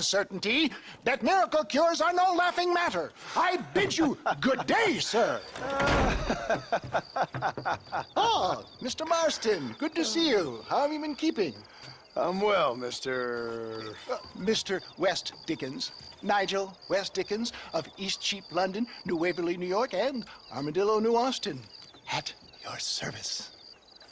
uncertainty that miracle cures are no laughing matter. I bid you good day, sir. Oh, Mr. Marston, good to see you. How have you been keeping? I'm well, Mr. Mr. West Dickens. Nigel West Dickens of East Cheap, London, New Waverly, New York, and Armadillo, New Austin. At your service.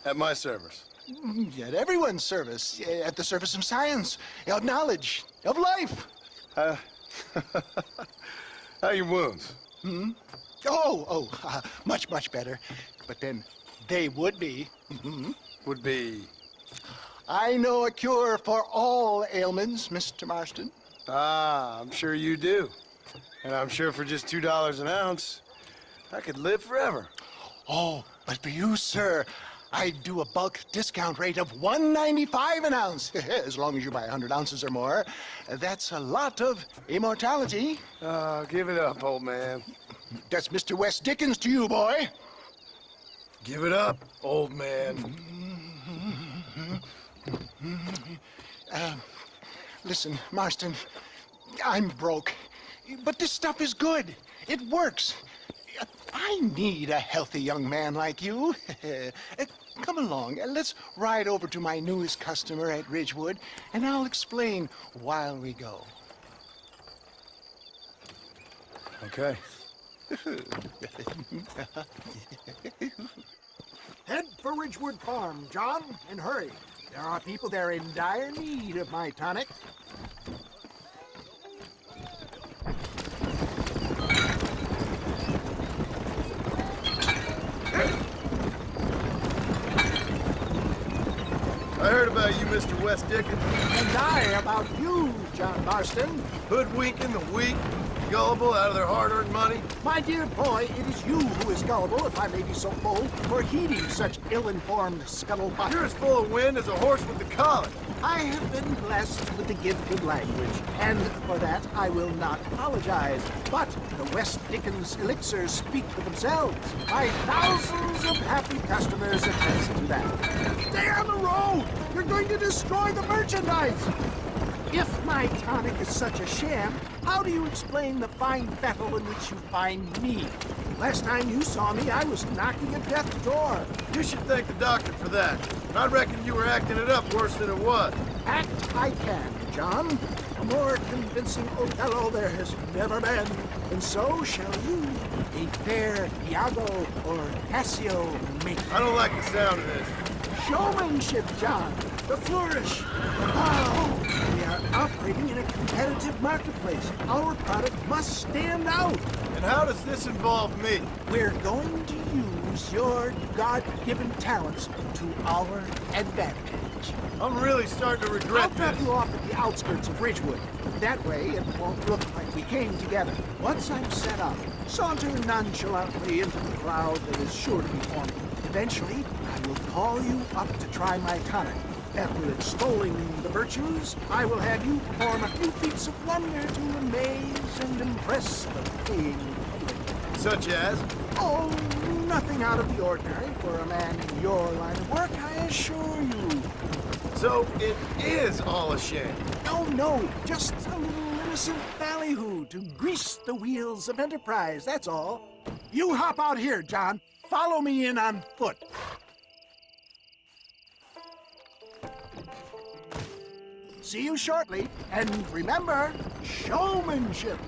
At my service. At everyone's service. At the service of science, of knowledge, of life. How are your wounds? Much, much better. But then they would be. Would be... I know a cure for all ailments, Mr. Marston. Ah, I'm sure you do. And I'm sure for just $2 an ounce, I could live forever. Oh, but for you, sir, I'd do a bulk discount rate of $1.95 an ounce, as long as you buy 100 ounces or more. That's a lot of immortality. Give it up, old man. That's Mr. West Dickens to you, boy. Give it up, old man. Listen, Marston, I'm broke, but this stuff is good. It works. I need a healthy young man like you. Come along, let's ride over to my newest customer at Ridgewood, and I'll explain while we go. Okay. Head for Ridgewood Farm, John, and hurry. There are people there in dire need of my tonic. I heard about you, Mr. West Dickens. And I about you, John Marston. Hoodwinking the weak, gullible out of their hard-earned money. My dear boy, it is you who is gullible, if I may be so bold, for heeding such ill-informed scuttlebutt. You're as full of wind as a horse with the colic. I have been blessed with the gift of language, and for that I will not apologize. But the West Dickens elixirs speak for themselves. My thousands of happy customers attest to that. Stay on the road! You're going to destroy the merchandise! If my tonic is such a sham, how do you explain the fine battle in which you find me? Last time you saw me, I was knocking at death's door. You should thank the doctor for that. I reckon you were acting it up worse than it was. Act I can, John. A more convincing Othello there has never been. And so shall you, a fair Iago or Cassio make. I don't like the sound of this. Showmanship, John. The flourish. Oh, we are operating in a competitive marketplace. Our product must stand out. And how does this involve me? We're going to use your God-given talents to our advantage. I'm really starting to I'll regret drop this. you off at the outskirts of Ridgewood. That way, it won't look like we came together. Once I'm set up, saunter nonchalantly into the crowd that is sure to be forming. Eventually, I will call you up to try my tonic. After extolling the virtues, I will have you perform a few feats of wonder to amaze and impress the paying public. Such as? Oh, nothing out of the ordinary for a man in your line of work, I assure you. So it is all a sham. No, just a little innocent ballyhoo to grease the wheels of enterprise, that's all. You hop out here, John. Follow me in on foot. See you shortly, and remember, showmanship.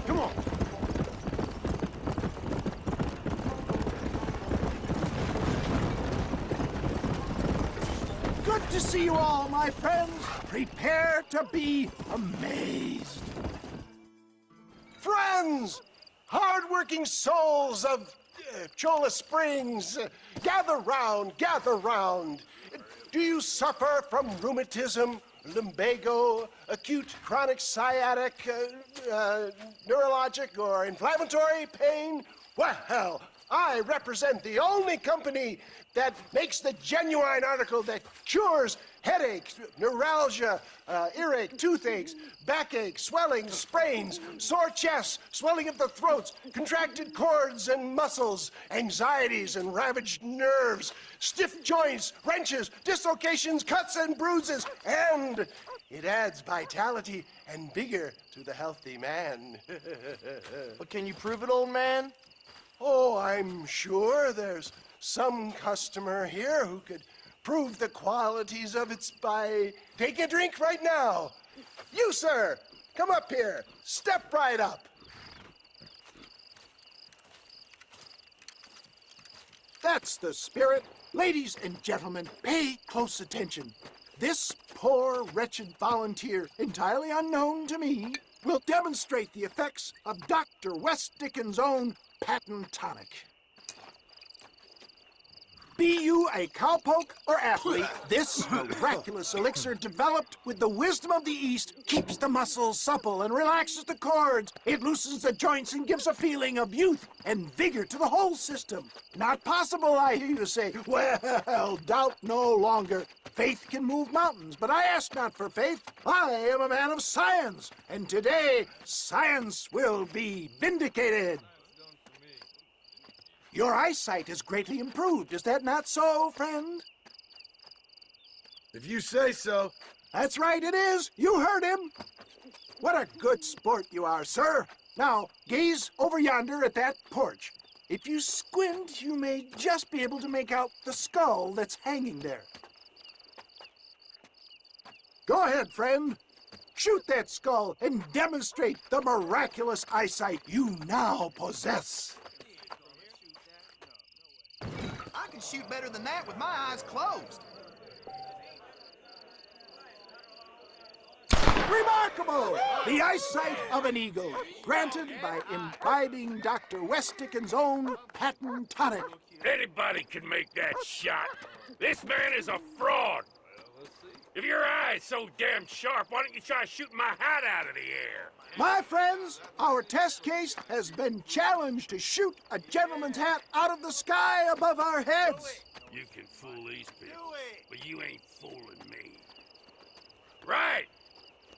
Come on. Good to see you all, my friends. Prepare to be amazed. Friends, hard-working souls of Cholla Springs, gather round, gather round. Do you suffer from rheumatism, lumbago, acute chronic sciatic, neurologic, or inflammatory pain? Well, I represent the only company that makes the genuine article that cures headaches, neuralgia, earache, toothaches, backache, swelling, sprains, sore chests, swelling of the throats, contracted cords and muscles, anxieties and ravaged nerves, stiff joints, wrenches, dislocations, cuts and bruises, and it adds vitality and vigor to the healthy man. But can you prove it, old man? Oh, I'm sure there's some customer here who could prove the qualities of it by... Take a drink right now. You, sir, come up here. Step right up. That's the spirit. Ladies and gentlemen, pay close attention. This poor, wretched volunteer, entirely unknown to me, will demonstrate the effects of Dr. West Dickens' own patent tonic. Be you a cowpoke or athlete, this miraculous elixir developed with the wisdom of the East keeps the muscles supple and relaxes the cords. It loosens the joints and gives a feeling of youth and vigor to the whole system. Not possible, I hear you say. Well, doubt no longer. Faith can move mountains, but I ask not for faith. I am a man of science, and today science will be vindicated. Your eyesight has greatly improved. Is that not so, friend? If you say so. That's right, it is. You heard him. What a good sport you are, sir. Now, gaze over yonder at that porch. If you squint, you may just be able to make out the skull that's hanging there. Go ahead, friend. Shoot that skull and demonstrate the miraculous eyesight you now possess. I can shoot better than that with my eyes closed. Remarkable! The eyesight of an eagle, granted by imbibing Dr. West Dickens' own patent tonic. Anybody can make that shot. This man is a fraud. If your eye's so damn sharp, why don't you try shooting my hat out of the air? My friends, our test case has been challenged to shoot a gentleman's hat out of the sky above our heads. You can fool these people, but you ain't fooling me. Right.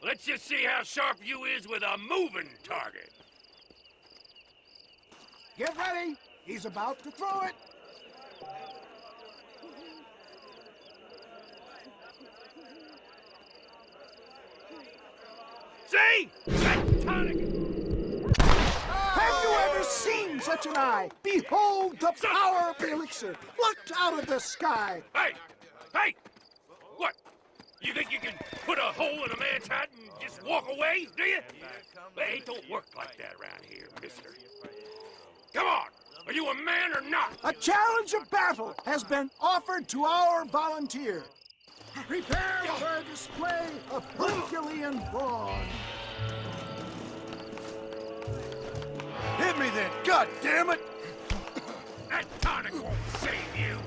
Let's just see how sharp you is with a moving target. Get ready. He's about to throw it. See? That tonic. Have you ever seen such an eye? Behold the power of the elixir, plucked out of the sky. Hey! Hey! What? You think you can put a hole in a man's hat and just walk away, do you? Hey, it don't work like that around here, mister. Come on! Are you a man or not? A challenge of battle has been offered to our volunteer. Prepare for a display of Herculean brawn. Hit me then, God damn it! That tonic won't save you.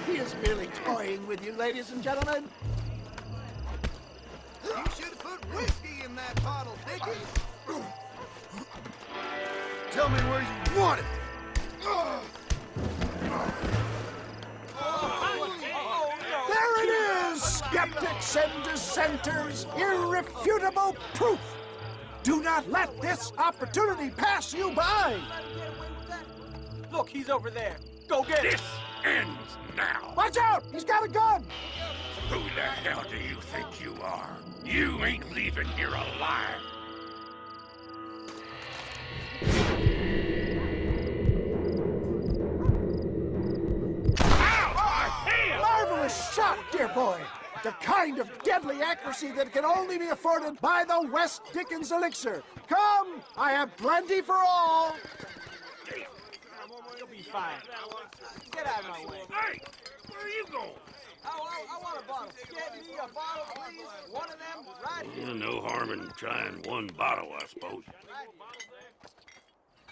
He is merely toying with you, ladies and gentlemen. You should have put whiskey in that bottle, Dickens. Tell me where you want it. There it is, skeptics and dissenters, irrefutable proof. Do not let this opportunity pass you by. Look, he's over there. Go get him. This ends now. Watch out, he's got a gun. Who the hell do you think you are? You ain't leaving here alive. Ow! My hand! Marvelous shot, dear boy. The kind of deadly accuracy that can only be afforded by the West Dickens elixir. Come, I have plenty for all. You'll be fine. Get out of my way. Hey! Where are you going? I want a bottle. Get me a bottle, please. One of them right here. No harm in trying one bottle, I suppose.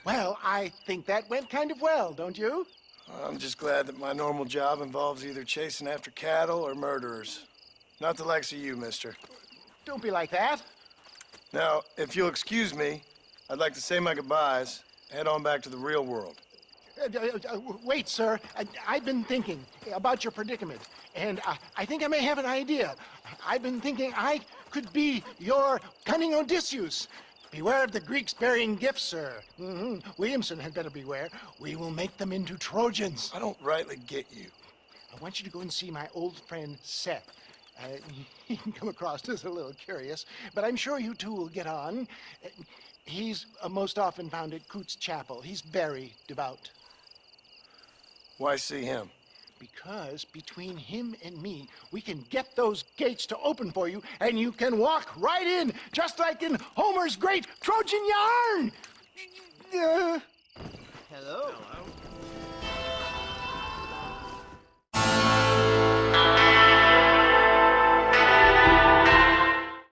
Well, I think that went kind of well, don't you? I'm just glad that my normal job involves either chasing after cattle or murderers. Not the likes of you, mister. Don't be like that. Now, if you'll excuse me, I'd like to say my goodbyes, head on back to the real world. Wait, sir. I've been thinking about your predicament, and I think I may have an idea. I've been thinking I could be your cunning Odysseus. Beware of the Greeks bearing gifts, sir. Williamson had better beware. We will make them into Trojans. I don't rightly get you. I want you to go and see my old friend Seth. He can come across as a little curious, but I'm sure you two will get on. He's most often found at Coots Chapel. He's very devout. Why see him? Because between him and me, we can get those gates to open for you, and you can walk right in, just like in Homer's great Trojan yarn! Hello.